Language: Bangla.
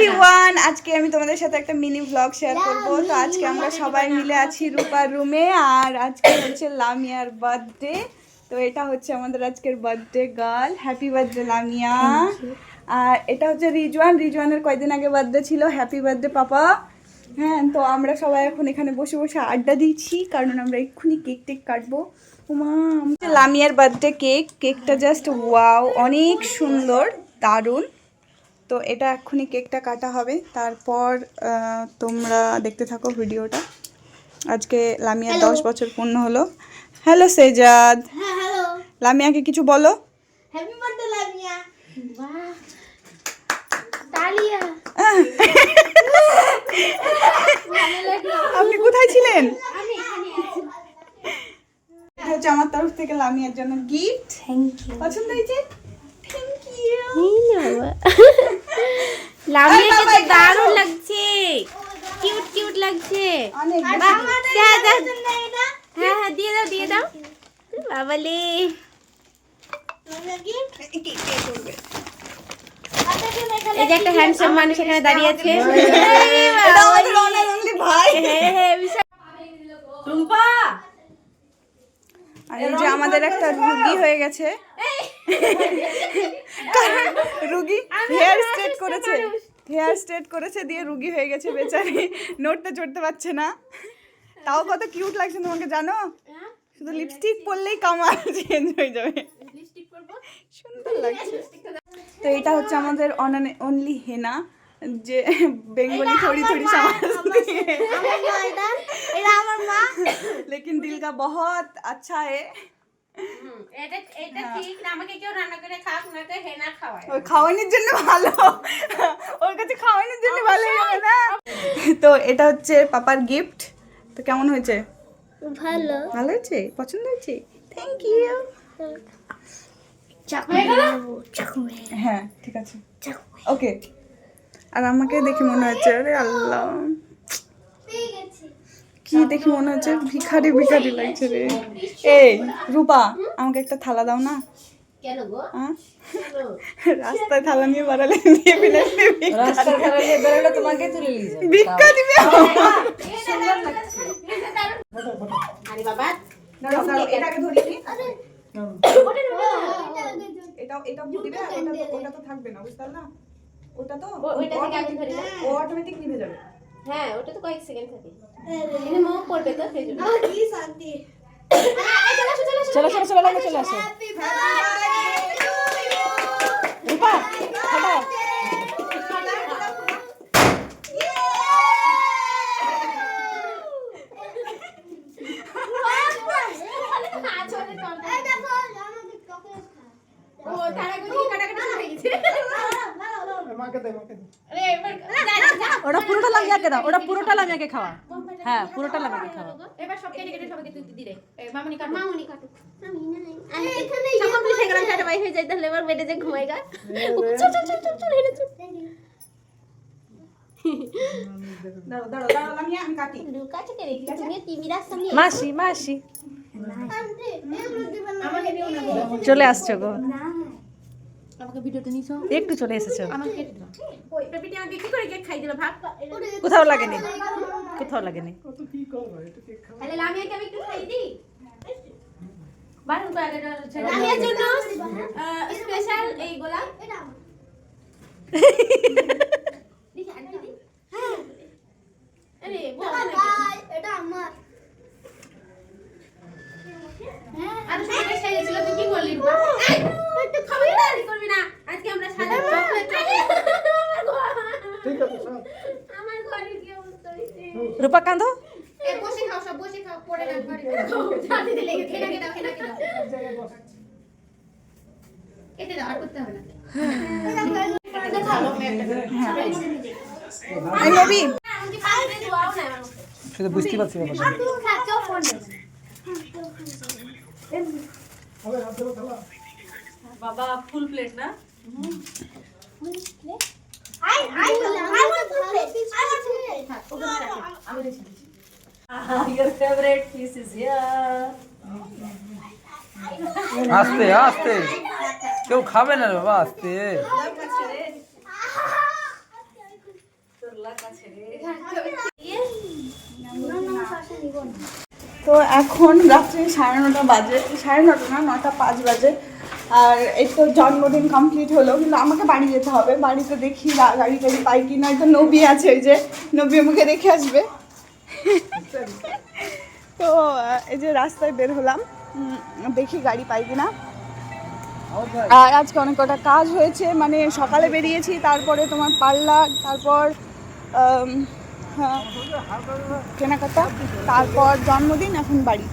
এভরিওয়ান, আজকে আমি তোমাদের সাথে একটা মিনি ব্লগ শেয়ার করব। তো আজকে আমরা সবাই মিলে আছি রূপার রুমে, আর আজকে হচ্ছে লামিয়ার বার্থডে। তো এটা হচ্ছে আমাদের আজকের birthday girl. Happy birthday Lamia. আর এটা হচ্ছে রিজওয়ানের কয়েকদিন আগে বার্থডে ছিল। Happy birthday papa. হ্যাঁ, তো আমরা সবাই এখন এখানে বসে বসে আড্ডা দিচ্ছি, কারণ আমরা এক্ষুনি কেক টেক কাটবো। লামিয়ার বার্থডে কেকটা জাস্ট ওয়াও, অনেক সুন্দর, দারুণ। তো এটা এক্ষুনি কেকটা কাটা হবে, তারপর তোমরা দেখতে থাকো ভিডিওটা। আজকে লামিয়ার 10 বছর পূর্ণ হলো। হ্যালো সেজাদ। হ্যাঁ হ্যালো। লামিয়াকে কিছু বলো। Happy birthday Lamia. বাহ, তালিয়া। আপনি কোথায় ছিলেন? আমি এখানে আছি। এটা হচ্ছে আমার তরফ থেকে লামিয়ার জন্য গিফট। Thank you. পছন্দ হয়েছে? Thank you. লামিয়া তো দারুণ লাগছে, কিউট কিউট লাগছে। অনেক বাহ, হ্যাঁ হ্যাঁ, দিয়ে দাও বাবালে। এই যে একটা হ্যান্ডসাম মানুষ এখানে দাঁড়িয়ে আছে। এটা আমাদের অনার অনলি ভাই। টুম্পা, আর এই যে আমাদের একটা রুগী হয়ে গেছে, কারণ রুগী হেয়ার স্ট্রেট করেছে দিয়ে রুগী হয়ে গেছে বেচারি, নড়তে চড়তে পারছে না। তাও কত কিউট লাগছে তোমাকে জানো, শুধু লিপস্টিক পরলেই কামাল চেঞ্জ হয়ে যাবে, সুন্দর লাগছে। তো এটা হচ্ছে আমাদের অনলি হেনা, যে বেঙ্গলি থोड़ी थोड़ी समझती है, এটা আমার মা। लेकिन दिल का बहुत अच्छा है। এটা ঠিক না, আমাকে কেউ রান্না করে খাক না করে হেনা খাওয়ায়। ওই খাওয়ানোর জন্য ভালো, ওর কাছে খাওয়ানোর জন্য ভালো হবে না। তো এটা হচ্ছে পাপার গিফট। তো কেমন হয়েছে? ভালো ভালো হয়েছে? পছন্দ হয়েছে? Thank you. হ্যাঁ ঠিক আছে, ওকে। আর আমাকে দেখে মনে হচ্ছে, আরে আল্লাহ, কি দেখে মনে হচ্ছে ভিখারি ভিখারি লাগছে রে। এই রূপা, আমাকে একটা থালা দাও না। কেন গো? রাস্তায় থালা নিয়ে বেড়ালে দিয়ে ফেলে রাস্তার ধারে নিয়ে বেরোলে তোমাকে তুলে নিয়ে যাবে। ভিক্ষা দিবে। সুন্দর লাগছে। আরে বাবা, দাঁড়াও, এটাকে ধরিয়ে নি। এটা দিবে, আর ওটা তো থাকবে না, বুঝতে পারলা? ওটা তো ওইটা থেকে আগে ধরে দাও। ও অটোমেটিক নিভে যাবে। হ্যাঁ, ওটা তো কয়েক সেকেন্ড থাকে। এখানে মোম পড়বে তো, সেই জন্য। কি শান্তি। চলো চলো চলো লাগে চলে আসো। রূপা খাবা। ওটা পুরোটা লামিয়াকে দাও, ওটা পুরোটা লামিয়াকে খাওয়া। হ্যাঁ, পুরোটা লামিয়াকে খাওয়া। এবার সব কেটে কেটে সবাইকে তুই দিলে। মামুনি কাটো। আমি না। এখানে কমপ্লিট হয়ে গেল, টাটা বাই হয়ে যায়, তাহলে এবার বেডে যে ঘুমাইগা। চল হেরে চল। দাঁড়াও লামিয়া, আমি কাটি। লুকাতে কে রেখে তুমি টিভির সামনে। মাসি মাসি আমাকে দিও না গো। চলে আসছো গো, আমাকে ভিডিওতে নিছো। একটু চলে এসেছো। আমাকে কেটে দাও। ওই পেপিটি আমাকে কি করে কেক খাই দিল ভাব। কোথাও লাগেনি, কোথাও লাগেনি। তাহলে লামিয়াকে আমি একটু খাই দিই। বারণ করে আগে লামিয়ার জন্য স্পেশাল এই গোলাপ। এটা আমার। দেখি আন্টি দি। হ্যাঁ। আরে বল না। এটা আমার। হ্যাঁ, আর সবাই সাজিয়েছিল, তুই কি করলি বাবা? একটু খবরদারি করবি না। আজকে আমরা সাদা চকলেট খাবো। ঠিক আছে স্যার। আমার ঘরে কি অবস্থা হইছে? রূপা কাঁদো। এ বসে খাও, সব বসে খাও, পড়ে না ঘরে। ছাতি দিলে খেয়ে দাও। কেটে দাও, আর করতে হবে না। এই নবী, শুধু বুঝতে পারছি না। বাবা ফুল প্লেট না? Your favorite piece is here. আস্তে আস্তে, কেউ খাবে না রে বাবা, আস্তে। তো এখন রাত্রি 9:30 বাজে, 9:30 না 9:05 বাজে। আর এই তো জন্মদিন কমপ্লিট হলো, কিন্তু আমাকে বাড়ি যেতে হবে। বাড়িতে দেখি গাড়ি টাড়ি পাই কি না। তো নবী আছে, ওই যে নবী আমাকে রেখে আসবে। তো এই যে রাস্তায় বের হলাম, দেখি গাড়ি পাই কিনা। আর আজকে অনেক কটা কাজ হয়েছে, মানে সকালে বেরিয়েছি, তারপরে তোমার পার্লার, তারপর কেনাকাটা, তারপর জন্মদিন, এখন বাড়ি।